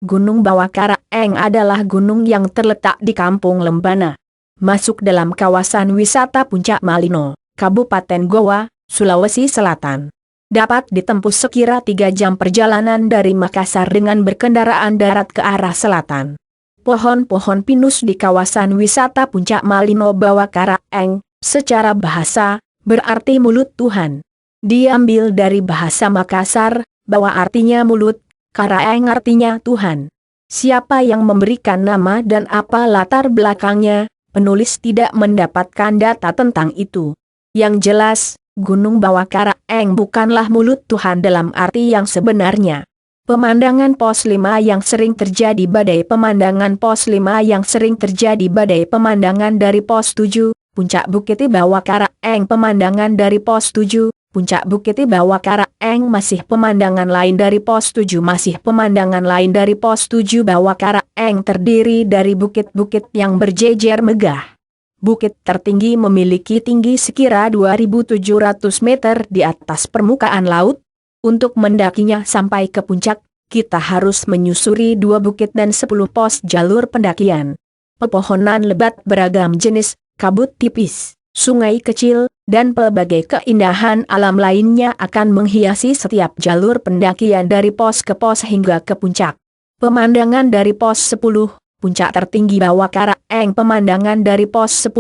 Gunung Bawakaraeng adalah gunung yang terletak di Kampung Lembana, masuk dalam kawasan wisata Puncak Malino, Kabupaten Goa, Sulawesi Selatan. Dapat ditempuh sekira 3 jam perjalanan dari Makassar dengan berkendaraan darat ke arah selatan. Pohon-pohon pinus di kawasan wisata Puncak Malino Bawakaraeng, secara bahasa, berarti mulut Tuhan. Diambil dari bahasa Makassar, Bawa artinya mulut, Karaeng artinya Tuhan. Siapa yang memberikan nama dan apa latar belakangnya, penulis tidak mendapatkan data tentang itu. Yang jelas, Gunung Bawakaraeng bukanlah mulut Tuhan dalam arti yang sebenarnya. Pemandangan pos 5 yang sering terjadi badai pemandangan pos 5 yang sering terjadi badai pemandangan dari pos 7, Puncak Bukit Bawakaraeng pemandangan dari pos 7, Puncak Bukit Bawakaraeng masih pemandangan lain dari pos 7 masih pemandangan lain dari pos 7 Bawakaraeng terdiri dari bukit-bukit yang berjejer megah. Bukit tertinggi memiliki tinggi sekira 2.700 meter di atas permukaan laut. Untuk mendakinya sampai ke puncak, kita harus menyusuri 2 bukit dan 10 pos jalur pendakian. Pepohonan lebat beragam jenis, kabut tipis, sungai kecil, dan pelbagai keindahan alam lainnya akan menghiasi setiap jalur pendakian dari pos ke pos hingga ke puncak. Pemandangan dari pos 10, puncak tertinggi Bawakaraeng pemandangan dari pos 10,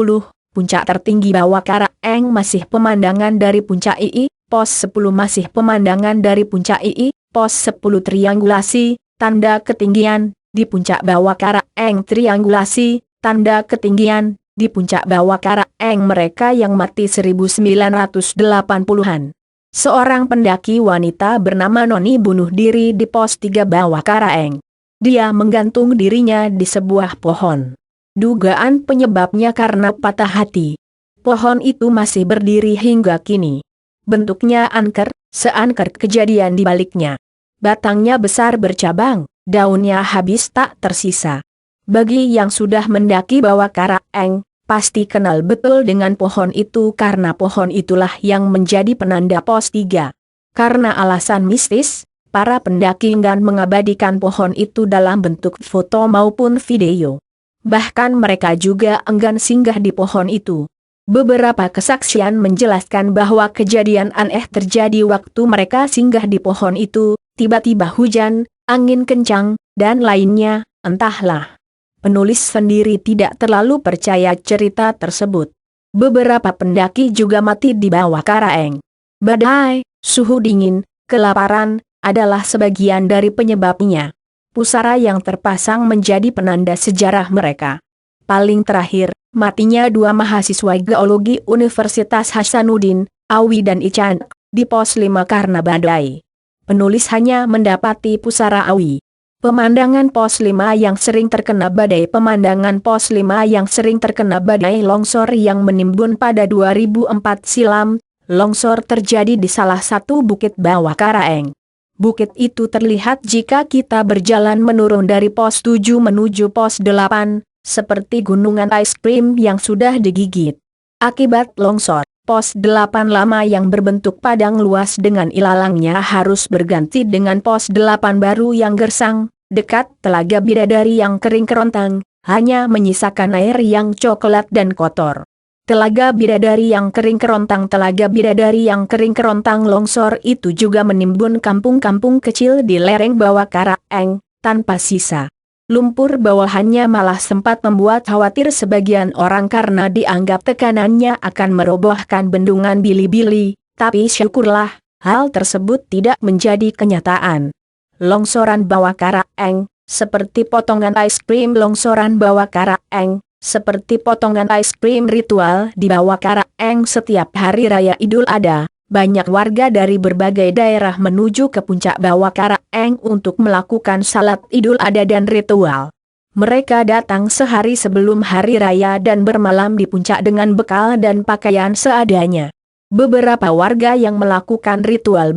puncak tertinggi Bawakaraeng masih pemandangan dari puncak II, pos 10 masih pemandangan dari puncak II, pos 10 triangulasi, tanda ketinggian, di puncak Bawakaraeng triangulasi, tanda ketinggian, di puncak Bawakaraeng mereka yang mati 1980-an. Seorang pendaki wanita bernama Noni bunuh diri di pos 3 Bawakaraeng. Dia menggantung dirinya di sebuah pohon. Dugaan penyebabnya karena patah hati. Pohon itu masih berdiri hingga kini. Bentuknya angker, seangker kejadian di baliknya. Batangnya besar bercabang, daunnya habis tak tersisa. Bagi yang sudah mendaki Bawakaraeng, pasti kenal betul dengan pohon itu karena pohon itulah yang menjadi penanda pos 3. Karena alasan mistis, para pendaki enggan mengabadikan pohon itu dalam bentuk foto maupun video. Bahkan mereka juga enggan singgah di pohon itu. Beberapa kesaksian menjelaskan bahwa kejadian aneh terjadi waktu mereka singgah di pohon itu, tiba-tiba hujan, angin kencang, dan lainnya, entahlah. Penulis sendiri tidak terlalu percaya cerita tersebut. Beberapa pendaki juga mati di Bawakaraeng. Badai, suhu dingin, kelaparan, adalah sebagian dari penyebabnya. Pusara yang terpasang menjadi penanda sejarah mereka. Paling terakhir, matinya 2 mahasiswa geologi Universitas Hasanuddin, Awi dan Ican, di pos 5 karena badai. Penulis hanya mendapati pusara Awi. Pemandangan pos 5 yang sering terkena badai pemandangan pos 5 yang sering terkena badai longsor yang menimbun pada 2004 silam, longsor terjadi di salah satu bukit Bawakaraeng. Bukit itu terlihat jika kita berjalan menurun dari pos 7 menuju pos 8, seperti gunungan es krim yang sudah digigit. Akibat longsor, pos 8 lama yang berbentuk padang luas dengan ilalangnya harus berganti dengan pos 8 baru yang gersang, dekat Telaga Bidadari yang kering kerontang, hanya menyisakan air yang coklat dan kotor. Telaga Bidadari yang kering kerontang Telaga Bidadari yang kering kerontang longsor itu juga menimbun kampung-kampung kecil di lereng Bawakaraeng, tanpa sisa. Lumpur bawahannya malah sempat membuat khawatir sebagian orang karena dianggap tekanannya akan merobohkan bendungan Bili-Bili, tapi syukurlah, hal tersebut tidak menjadi kenyataan. Longsoran Bawakaraeng, seperti potongan es krim longsoran Bawakaraeng, seperti potongan es krim ritual di Bawakaraeng setiap hari raya Idul Adha. Banyak warga dari berbagai daerah menuju ke puncak Bawakaraeng untuk melakukan salat Idul Adha dan ritual. Mereka datang sehari sebelum hari raya dan bermalam di puncak dengan bekal dan pakaian seadanya. Beberapa warga yang melakukan ritual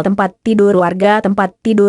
tempat tidur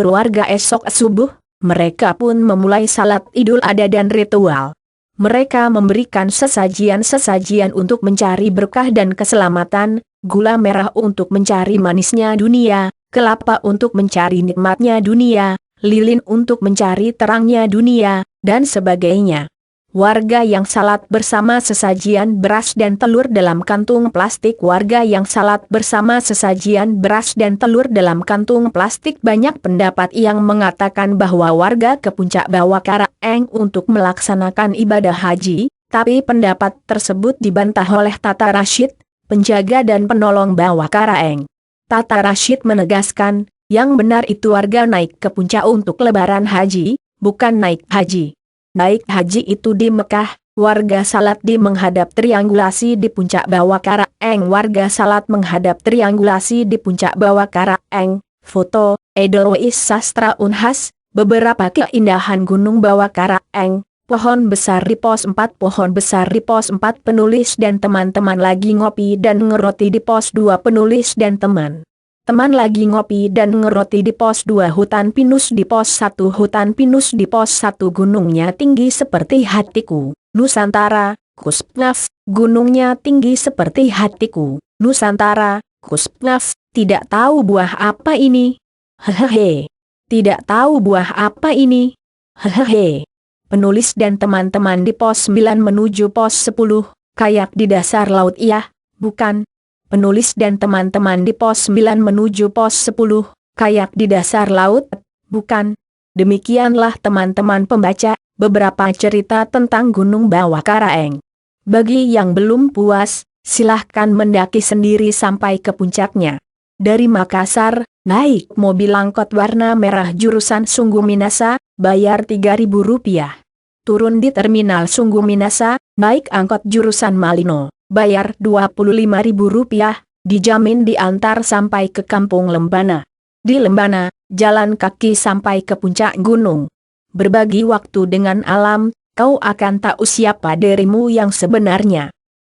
warga esok subuh, mereka pun memulai salat Idul Adha dan ritual. Mereka memberikan sesajian-sesajian untuk mencari berkah dan keselamatan, gula merah untuk mencari manisnya dunia, kelapa untuk mencari nikmatnya dunia, lilin untuk mencari terangnya dunia, dan sebagainya. Warga yang salat bersama sesajian beras dan telur dalam kantung plastik. Warga yang salat bersama sesajian beras dan telur dalam kantung plastik. Banyak pendapat yang mengatakan bahwa warga ke puncak Bawah Karaeng untuk melaksanakan ibadah haji, tapi pendapat tersebut dibantah oleh Tata Rashid, penjaga dan penolong Bawah Karaeng. Tata Rashid menegaskan, yang benar itu warga naik ke puncak untuk lebaran haji, bukan naik haji. Naik haji itu di Mekah, warga salat di menghadap triangulasi di puncak Bawah Karaeng. Warga salat menghadap triangulasi di puncak Bawah Karaeng. Foto, Edelweiss Sastra Unhas, beberapa keindahan Gunung Bawah Karaeng. Pohon besar di pos 4, pohon besar di pos 4. Penulis dan teman-teman lagi ngopi dan ngeroti di pos 2. Penulis dan teman lagi ngopi dan ngeroti di pos 2. Hutan pinus di pos 1. Hutan pinus di pos 1. Gunungnya tinggi seperti hatiku, Nusantara, Kuspnaf. Gunungnya tinggi seperti hatiku, Nusantara, Kuspnaf. Tidak tahu buah apa ini. Hehehe. Tidak tahu buah apa ini. Hehehe. Penulis dan teman-teman di pos 9 menuju pos 10, kayak di dasar laut iya, bukan? Penulis dan teman-teman di pos 9 menuju pos 10, kayak di dasar laut, bukan? Demikianlah teman-teman pembaca, beberapa cerita tentang Gunung Bawah Karaeng. Bagi yang belum puas, silahkan mendaki sendiri sampai ke puncaknya. Dari Makassar, naik mobil angkot warna merah jurusan Sungguh Minasa, bayar Rp3.000. Turun di terminal Sungguh Minasa, naik angkot jurusan Malino, bayar Rp25.000, dijamin diantar sampai ke Kampung Lembana. Di Lembana, jalan kaki sampai ke puncak gunung. Berbagi waktu dengan alam, kau akan tahu siapa dirimu yang sebenarnya.